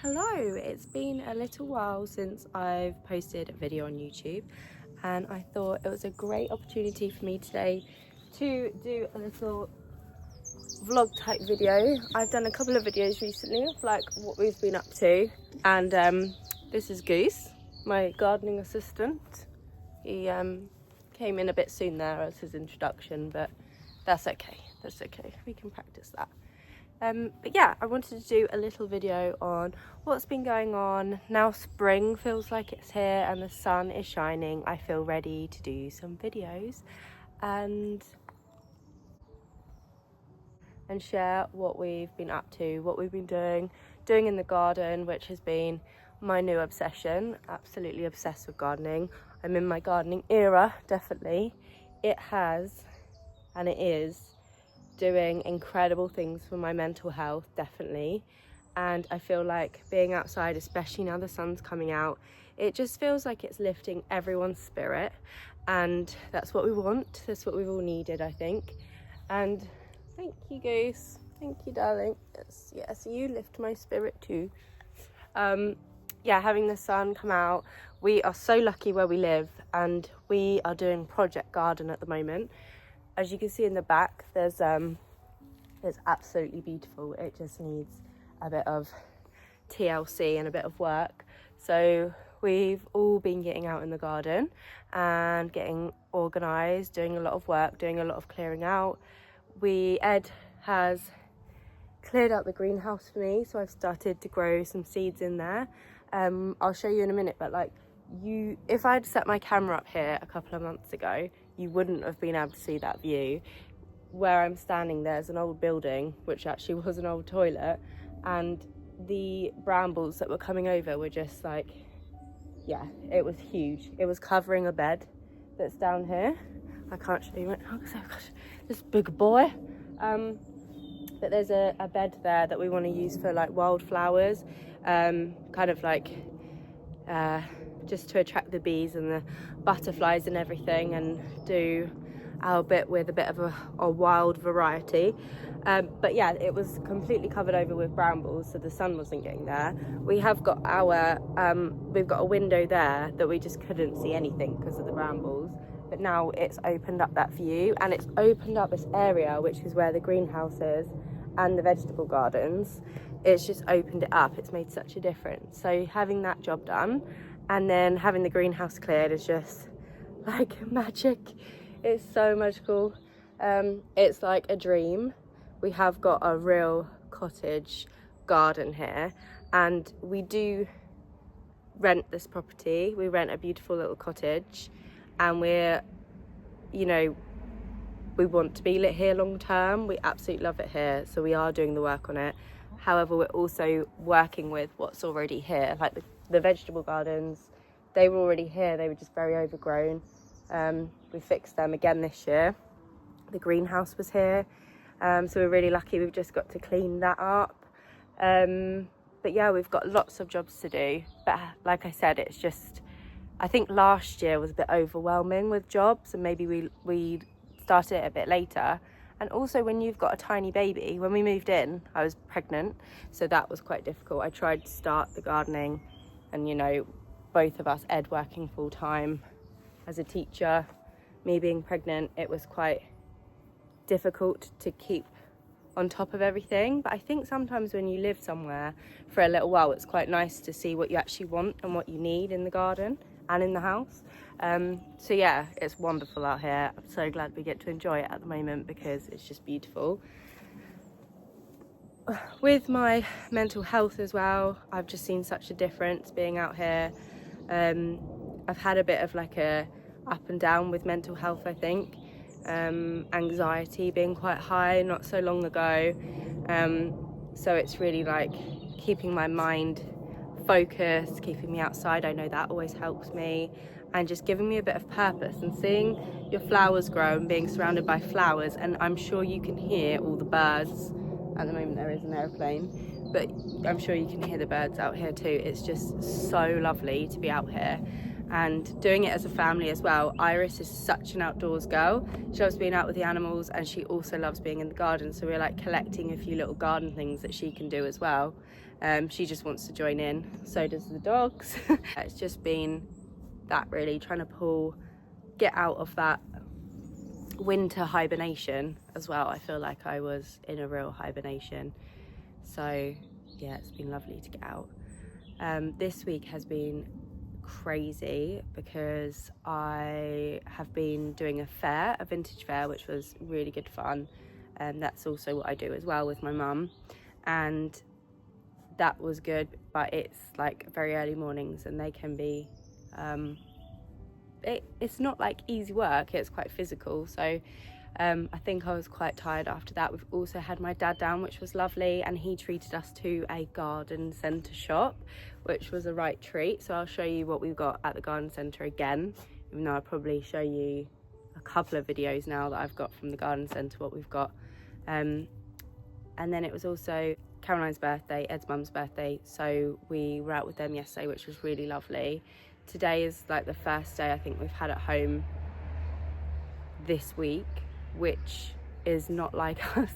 Hello, it's been a little while since I've posted a video on YouTube and I thought it was a great opportunity for me today to do a little vlog type video. I've done a couple of videos recently of like what we've been up to, and this is Goose, my gardening assistant. He came in a bit soon there as his introduction, but that's okay, we can practice that. But yeah, I wanted to do a little video on what's been going on. Now spring feels like it's here and the sun is shining. I feel ready to do some videos and share what we've been up to, what we've been doing in the garden, which has been my new obsession. Absolutely obsessed with gardening. I'm in my gardening era, definitely. It has, and it is, doing incredible things for my mental health, definitely. And I feel like being outside, especially now the sun's coming out, it just feels like it's lifting everyone's spirit, and that's what we want. That's what we've all needed, I think. And thank you, Goose, thank you, darling. Yes, you lift my spirit too. Yeah, having the sun come out, we are so lucky where we live, and we are doing Project Garden at the moment. As you can see in the back, it's absolutely beautiful. It just needs a bit of TLC and a bit of work. So we've all been getting out in the garden and getting organised, doing a lot of work, doing a lot of clearing out. Ed has cleared out the greenhouse for me, so I've started to grow some seeds in there. I'll show you in a minute, but if I'd set my camera up here a couple of months ago, you wouldn't have been able to see that view. Where I'm standing, there's an old building, which actually was an old toilet, and the brambles that were coming over were just like, yeah, it was huge. It was covering a bed that's down here. I can't show you it. Oh gosh, this big boy. But there's a bed there that we want to use for like wildflowers, kind of like just to attract the bees and the butterflies and everything, and do our bit with a bit of a wild variety. But yeah, it was completely covered over with brambles, so the sun wasn't getting there. We've got a window there that we just couldn't see anything because of the brambles, but now it's opened up that view, and it's opened up this area which is where the greenhouse is and the vegetable gardens. It's just opened it up. It's made such a difference. So having that job done and then having the greenhouse cleared is just like magic. It's so magical. It's like a dream. We have got a real cottage garden here, and we do rent this property. We rent a beautiful little cottage, and we want to be here long term. We absolutely love it here, so we are doing the work on it. However, we're also working with what's already here, like the vegetable gardens. They were already here, they were just very overgrown. We fixed them again this year. The greenhouse was here, so we're really lucky. We've just got to clean that up. But yeah, we've got lots of jobs to do. But like I said, it's just, I think last year was a bit overwhelming with jobs, and maybe we started it a bit later. And also when you've got a tiny baby, when we moved in, I was pregnant, so that was quite difficult. I tried to start the gardening, and both of us, Ed working full time as a teacher, me being pregnant, it was quite difficult to keep on top of everything. But I think sometimes when you live somewhere for a little while, it's quite nice to see what you actually want and what you need in the garden and in the house. So yeah, it's wonderful out here. I'm so glad we get to enjoy it at the moment because it's just beautiful. With my mental health as well, I've just seen such a difference being out here. I've had a bit of like a up and down with mental health, I think. Anxiety being quite high not so long ago. So it's really like keeping my mind focused, keeping me outside. I know that always helps me, and just giving me a bit of purpose, and seeing your flowers grow and being surrounded by flowers. And I'm sure you can hear all the birds. At the moment there is an airplane, but I'm sure you can hear the birds out here too. It's just so lovely to be out here. and doing it as a family as well. Iris is such an outdoors girl. She loves being out with the animals, and she also loves being in the garden, so we're like collecting a few little garden things that she can do as well. She just wants to join in, so does the dogs. It's just been that, really trying to get out of that winter hibernation as well. I feel like I was in a real hibernation, so yeah, it's been lovely to get out. This week has been crazy because I have been doing a vintage fair, which was really good fun, and that's also what I do as well with my mum, and that was good. But it's like very early mornings, and they can be it's not like easy work, it's quite physical, so I think I was quite tired after that. We've also had my dad down, which was lovely, and he treated us to a garden centre shop, which was a right treat. So I'll show you what we've got at the garden centre again, even though I'll probably show you a couple of videos now that I've got from the garden centre what we've got. And then it was also Caroline's birthday, Ed's mum's birthday, so we were out with them yesterday, which was really lovely. Today is like the first day I think we've had at home this week, which is not like us.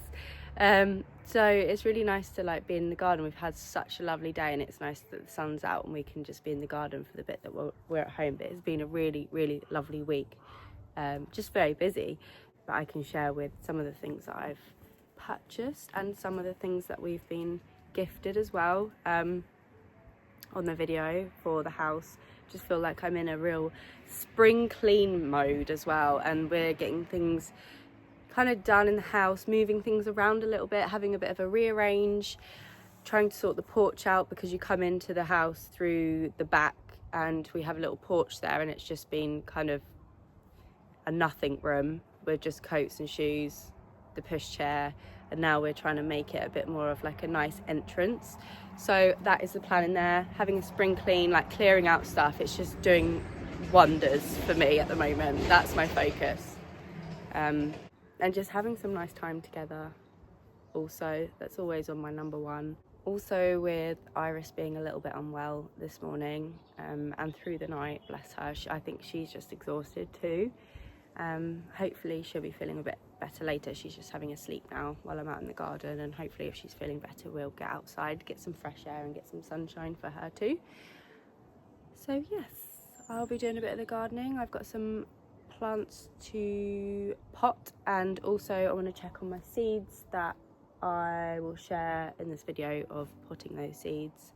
So it's really nice to like be in the garden. We've had such a lovely day, and it's nice that the sun's out and we can just be in the garden for the bit that we're at home. But it's been a really, really lovely week. Just very busy, but I can share with some of the things that I've purchased and some of the things that we've been gifted as well on the video for the house. Just feel like I'm in a real spring clean mode as well, and we're getting things kind of done in the house, moving things around a little bit, having a bit of a rearrange, trying to sort the porch out because you come into the house through the back and we have a little porch there, and it's just been kind of a nothing room with just coats and shoes, the pushchair, and now we're trying to make it a bit more of like a nice entrance. So that is the plan in there, having a spring clean, like clearing out stuff. It's just doing wonders for me at the moment. That's my focus. And just having some nice time together also, that's always on my number one. Also with Iris being a little bit unwell this morning and through the night, bless her, I think she's just exhausted too. Hopefully she'll be feeling a bit better later. She's just having a sleep now while I'm out in the garden, and hopefully if she's feeling better we'll get outside, get some fresh air and get some sunshine for her too. So yes, I'll be doing a bit of the gardening. I've got some plants to pot, and also I want to check on my seeds that I will share in this video of potting those seeds.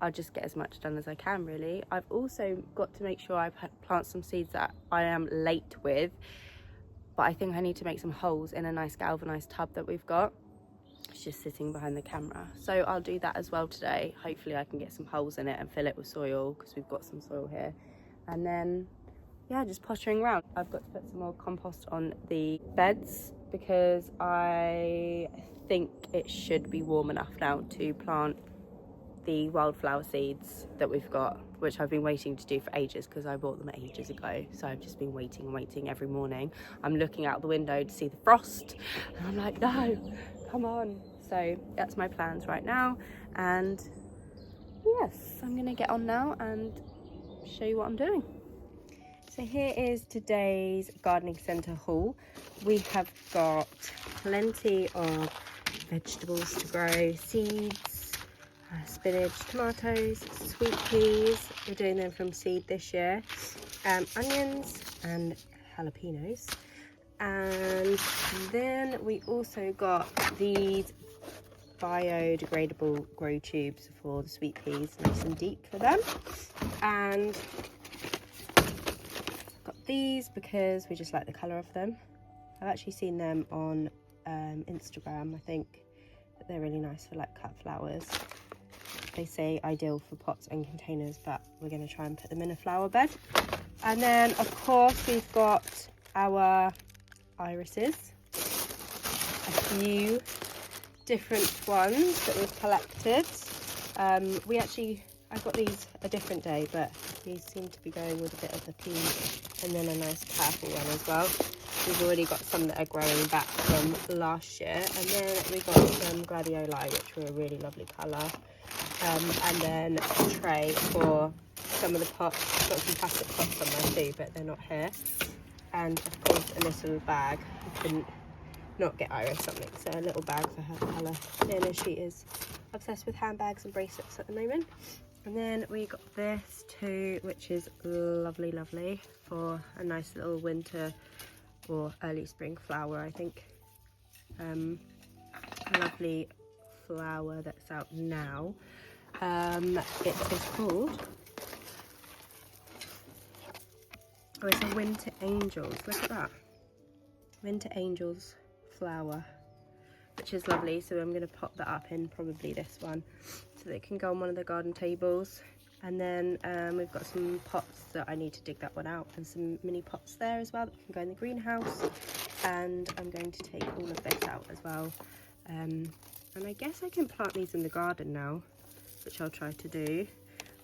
I'll just get as much done as I can really. I've also got to make sure I plant some seeds that I am late with, but I think I need to make some holes in a nice galvanised tub that we've got. It's just sitting behind the camera, so I'll do that as well today. Hopefully I can get some holes in it and fill it with soil, because we've got some soil here. And then yeah, just pottering around. I've got to put some more compost on the beds because I think it should be warm enough now to plant the wildflower seeds that we've got, which I've been waiting to do for ages because I bought them ages ago. So I've just been waiting and waiting every morning. I'm looking out the window to see the frost and I'm like, no, come on. So that's my plans right now. And yes, I'm gonna get on now and show you what I'm doing. So here is today's gardening centre haul. We have got plenty of vegetables to grow, seeds, spinach, tomatoes, sweet peas. We're doing them from seed this year. Onions and jalapenos. And then we also got these biodegradable grow tubes for the sweet peas, nice and deep for them. And got these because we just like the colour of them. I've actually seen them on Instagram, I think, but they're really nice for like cut flowers. They say ideal for pots and containers, but we're going to try and put them in a flower bed. And then of course we've got our irises, a few different ones that we've collected. I got these a different day, but these seem to be going with a bit of a pink and then a nice purple one as well. We've already got some that are growing back from last year, and then we got some gladioli, which were a really lovely colour, and then a tray for some of the pots. Got some plastic pots somewhere too, but they're not here. And of course a little bag. I couldn't not get Iris something, so a little bag for her colour. Lena, she is obsessed with handbags and bracelets at the moment. And then we got this too, which is lovely, lovely for a nice little winter or early spring flower, I think. A lovely flower that's out now. It is called, oh, it's a winter angels. Look at that, winter angels flower, which is lovely. So I'm going to pop that up in probably this one, so that it can go on one of the garden tables. And then we've got some pots that I need to dig that one out, and some mini pots there as well that can go in the greenhouse. And I'm going to take all of this out as well. And I guess I can plant these in the garden now, which I'll try to do.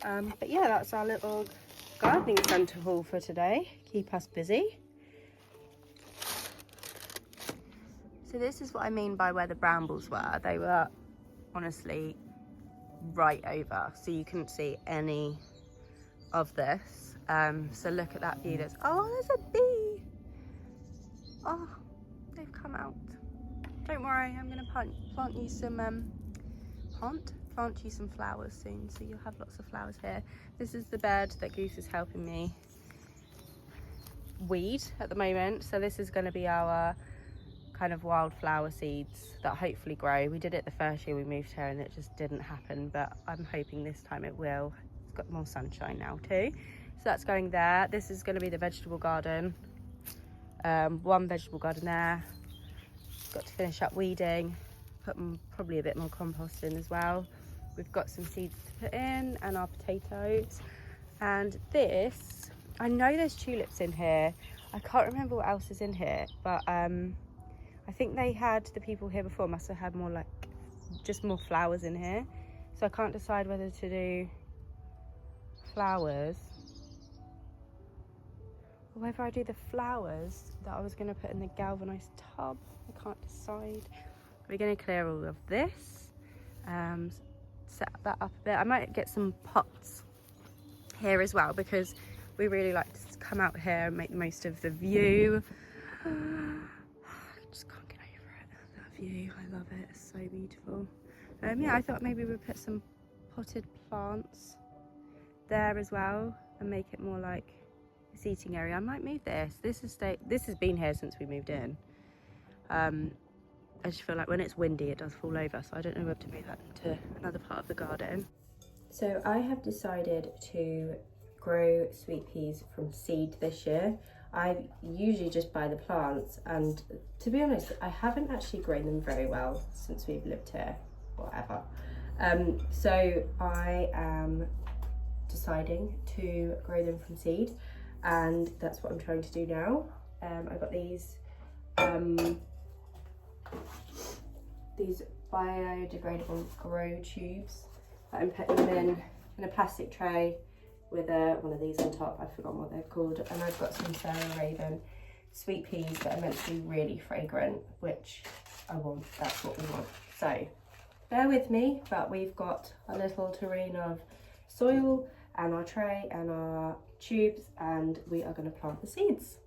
But yeah, that's our little gardening centre haul for today. Keep us busy. So this is what I mean by where the brambles were. They were honestly right over, so you couldn't see any of this. So look at that view. Oh, there's a bee. Oh, they've come out. Don't worry, I'm gonna plant you some plant you some flowers soon, so you'll have lots of flowers here. This is the bed that Goose is helping me weed at the moment. So this is going to be our kind of wildflower seeds that hopefully grow. We did it the first year we moved here and it just didn't happen, but I'm hoping this time it will. It's got more sunshine now too. So that's going there. This is going to be the vegetable garden. One vegetable garden there. Got to finish up weeding, put probably a bit more compost in as well. We've got some seeds to put in and our potatoes. And this, I know there's tulips in here. I can't remember what else is in here, but I think the people here before must have had more like, just more flowers in here. So I can't decide whether to do flowers or whether I do the flowers that I was going to put in the galvanised tub. I can't decide. We're going to clear all of this, set that up a bit. I might get some pots here as well, because we really like to come out here and make the most of the view. I just can't get over it, that view. I love it, it's so beautiful. Yeah, I thought maybe we'd put some potted plants there as well and make it more like a seating area. I might move this. This has been here since we moved in. I just feel like when it's windy it does fall over, so I don't know whether to move that into another part of the garden. So I have decided to grow sweet peas from seed this year. I usually just buy the plants, and to be honest, I haven't actually grown them very well since we've lived here, or ever. So I am deciding to grow them from seed, and that's what I'm trying to do now. I got these biodegradable grow tubes that I'm putting them in a plastic tray with one of these on top. I've forgotten what they're called. And I've got some Sarah Raven sweet peas that are meant to be really fragrant, which I want. That's what we want. So bear with me, but we've got a little tureen of soil and our tray and our tubes, and we are going to plant the seeds.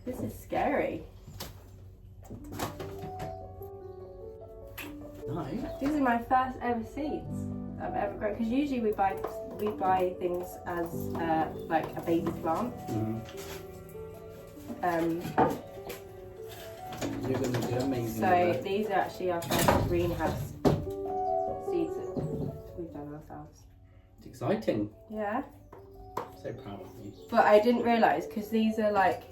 This is scary. No. These are my first ever seeds. I've ever grown, because usually we buy things as like a baby plant. You're going to do amazing. So these are actually our first greenhouse seeds that we've done ourselves. It's exciting. Yeah. So proud of you. But I didn't realise, because these are like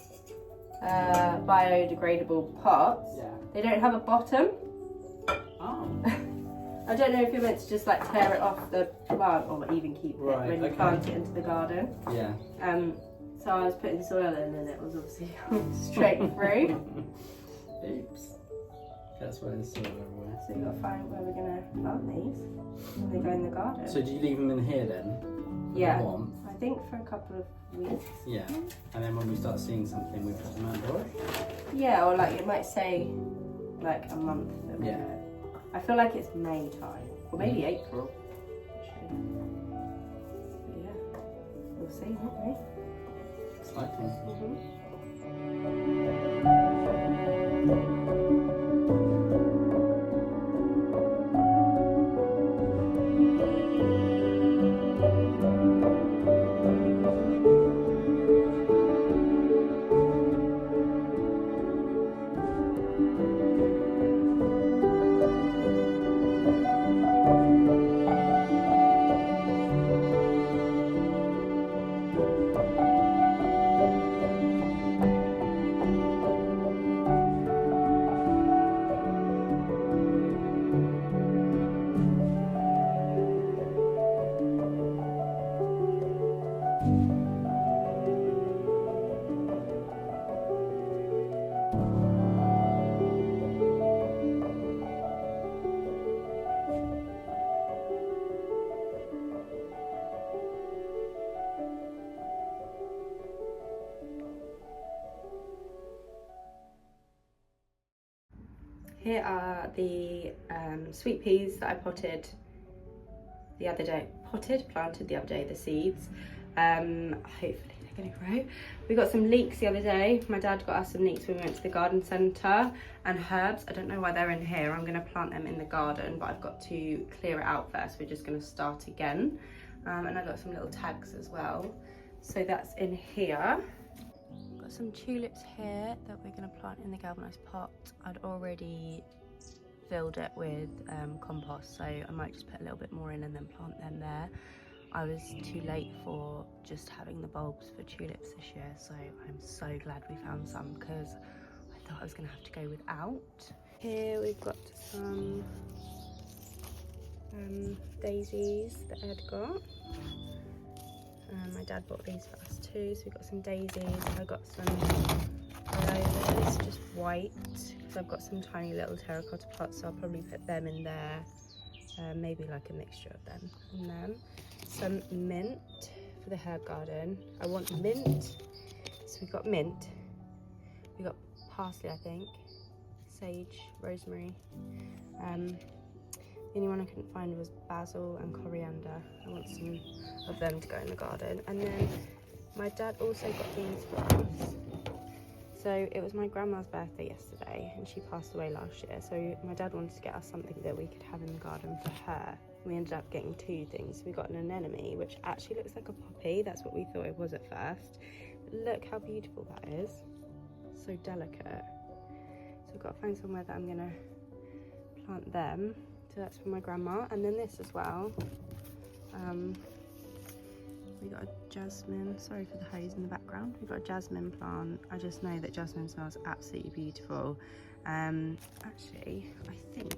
biodegradable pots. Yeah. They don't have a bottom. Oh. I don't know if you're meant to just like tear it off the plant or even keep it when you plant it into the garden. Yeah. So I was putting soil in and it was obviously straight through. Oops. That's why there's soil everywhere. So you've got to find where we're going to plant these when they go in the garden. So do you leave them in here then? Yeah. I think for a couple of weeks. Yeah. And then when we start seeing something, we put them outdoors? Yeah, or like it might say like a month. Yeah. I feel like it's May time, or maybe April. Actually. But yeah, we'll see, won't we? Exciting. Here are the sweet peas that I potted the other day. Planted the other day, the seeds. Hopefully they're going to grow. We got some leeks the other day. My dad got us some leeks when we went to the garden centre, and herbs. I don't know why they're in here. I'm going to plant them in the garden, but I've got to clear it out first. We're just going to start again. And I got some little tags as well. So that's in here. Got some tulips here that we're going to plant in the galvanised pot. I'd already filled it with compost, so I might just put a little bit more in and then plant them there. I was too late for just having the bulbs for tulips this year, so I'm so glad we found some, because I thought I was going to have to go without. Here we've got some daisies that Ed got. My dad bought these for us too, so we've got some daisies. I got some violas, just white, because I've got some tiny little terracotta pots, so I'll probably put them in there. Maybe like a mixture of them and them. Some mint for the herb garden. I want mint, so we've got mint. We got parsley, I think, sage, rosemary. The only one I couldn't find was basil and coriander. I want some of them to go in the garden. And then my dad also got these for us. So it was my grandma's birthday yesterday, and she passed away last year. So my dad wanted to get us something that we could have in the garden for her. We ended up getting two things. We got an anemone, which actually looks like a poppy. That's what we thought it was at first. But look how beautiful that is. So delicate. So I've got to find somewhere that I'm gonna plant them. So that's for my grandma. And then this as well. We got a jasmine. Sorry for the hose in the background. We've got a jasmine plant. I just know that jasmine smells absolutely beautiful. Actually, I think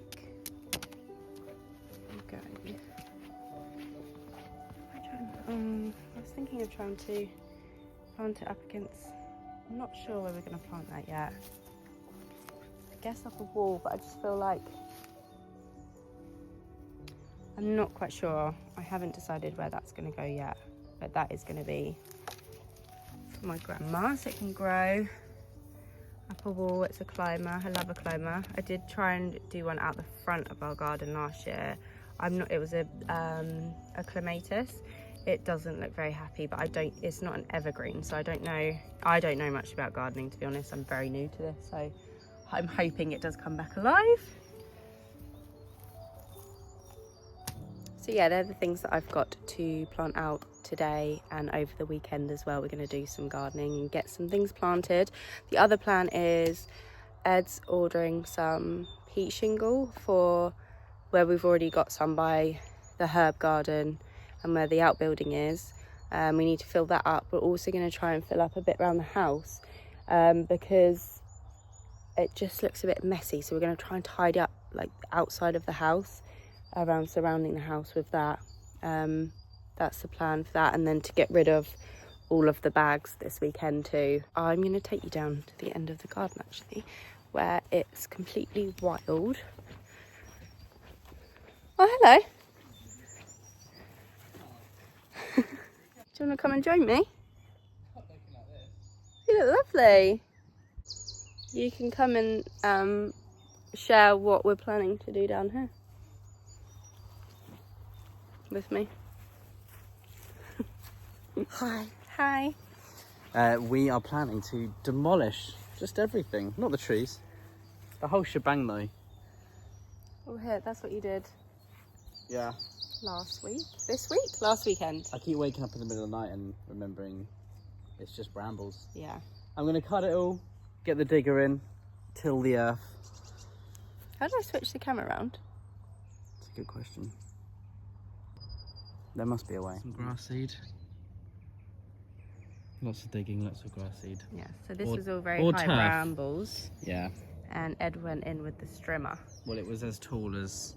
I was thinking of trying to plant it up against. I'm not sure where we're going to plant that yet. I guess up a wall, but I just feel like I'm not quite sure. I haven't decided where that's going to go yet, but that is going to be for my grandma, so it can grow up a wall. It's a climber. I love a climber. I did try and do one out the front of our garden last year. It was a clematis. It doesn't look very happy, but it's not an evergreen, so I don't know much about gardening, to be honest. I'm very new to this, so I'm hoping it does come back alive. So yeah, they're the things that I've got to plant out today and over the weekend as well. We're going to do some gardening and get some things planted. The other plan is Ed's ordering some peat shingle for where we've already got some by the herb garden and where the outbuilding is. We need to fill that up. We're also going to try and fill up a bit around the house because it just looks a bit messy. So we're going to try and tidy up like outside of the house, around surrounding the house with that. That's the plan for that, and then to get rid of all of the bags this weekend too. I'm going to take you down to the end of the garden actually, where it's completely wild. Oh, hello. Do you want to come and join me? You look lovely. You can come and share what we're planning to do down here with me. Hi. Hi. We are planning to demolish just everything. Not the trees. The whole shebang though. Oh, here, that's what you did Yeah. last week. This week? Last weekend. I keep waking up in the middle of the night and remembering it's just brambles. Yeah. I'm going to cut it all, get the digger in, till the earth. How do I switch the camera around? That's a good question. There must be a way. Some grass seed. Lots of digging, lots of grass seed. Yeah, so this Or- was all very or high turf. brambles. Yeah. And Ed went in with the strimmer. Well, it was as tall as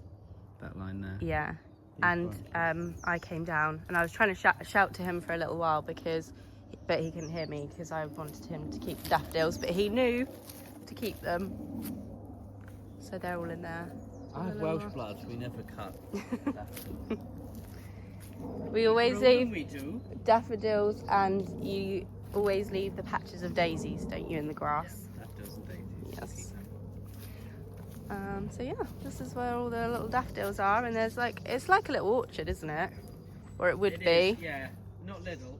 that line there. Yeah. These And branches. I came down and I was trying to shout to him for a little while but he couldn't hear me because I wanted him to keep the daffodils, but he knew to keep them. So they're all in there. I have Welsh blood. We never cut. We always leave We do. daffodils, and you always leave the patches of daisies, don't you, in the grass? Daffodils and daisies. Yes. So yeah, this is where all the little daffodils are, and there's like, it's like a little orchard, isn't it? Or it would be. Yeah, not little.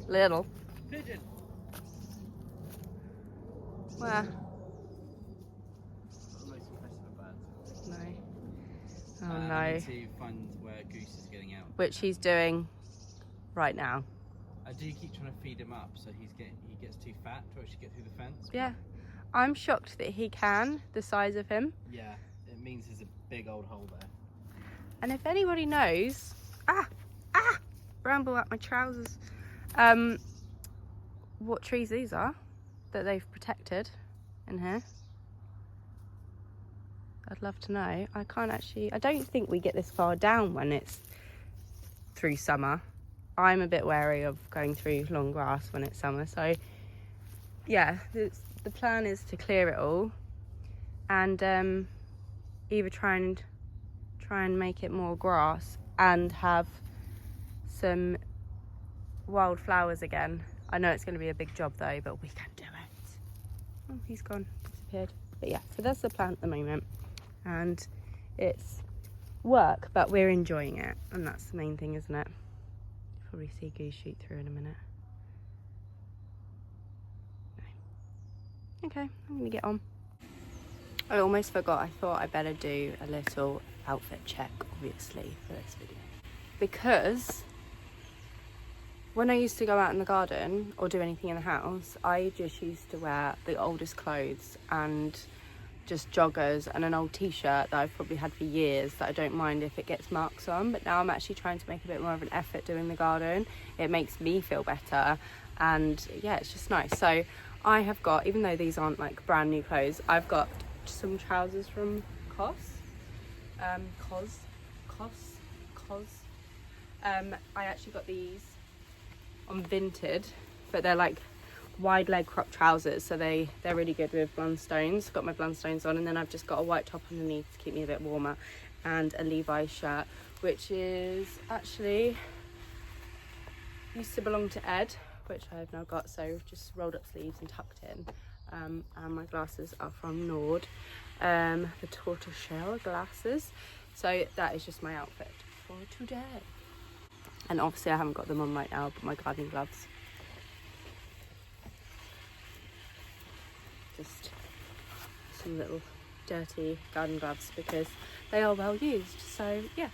Little. Pigeon. Where? Not the most impressive of birds. No. Oh I no. need to find where Goose is getting out. Which he's doing right now. I do keep trying to feed him up so he gets too fat to actually get through the fence. Yeah. I'm shocked that he can, the size of him. Yeah, it means there's a big old hole there. And if anybody knows, bramble up my trousers. What trees these are that they've protected in here. I'd love to know. I don't think we get this far down when it's through summer. I'm a bit wary of going through long grass when it's summer. So yeah, the plan is to clear it all and either try and make it more grass and have some wildflowers again. I know it's going to be a big job though, but we can do it. Oh, he's gone, disappeared. But yeah, so that's the plan at the moment, and it's work, but we're enjoying it, and that's the main thing, isn't it? Probably see Goose shoot through in a minute. No. Okay, I'm gonna get on. I almost forgot. I thought I better do a little outfit check, obviously, for this video, because when I used to go out in the garden or do anything in the house, I just used to wear the oldest clothes and just joggers and an old t-shirt that I've probably had for years that I don't mind if it gets marks on. But now I'm actually trying to make a bit more of an effort doing the garden. It makes me feel better, and yeah, it's just nice. So I have got, even though these aren't like brand new clothes, I've got some trousers from COS. I actually got these on Vinted, but they're like wide leg crop trousers, so they're really good with Blundstones. Got my Blundstones on, and then I've just got a white top underneath to keep me a bit warmer, and a Levi's shirt, which is actually used to belong to Ed, which I've now got, so just rolled up sleeves and tucked in. And my glasses are from Nord, the tortoiseshell glasses. So that is just my outfit for today. And obviously I haven't got them on right now, but my gardening gloves. Just some little dirty garden gloves because they are well used. So yes,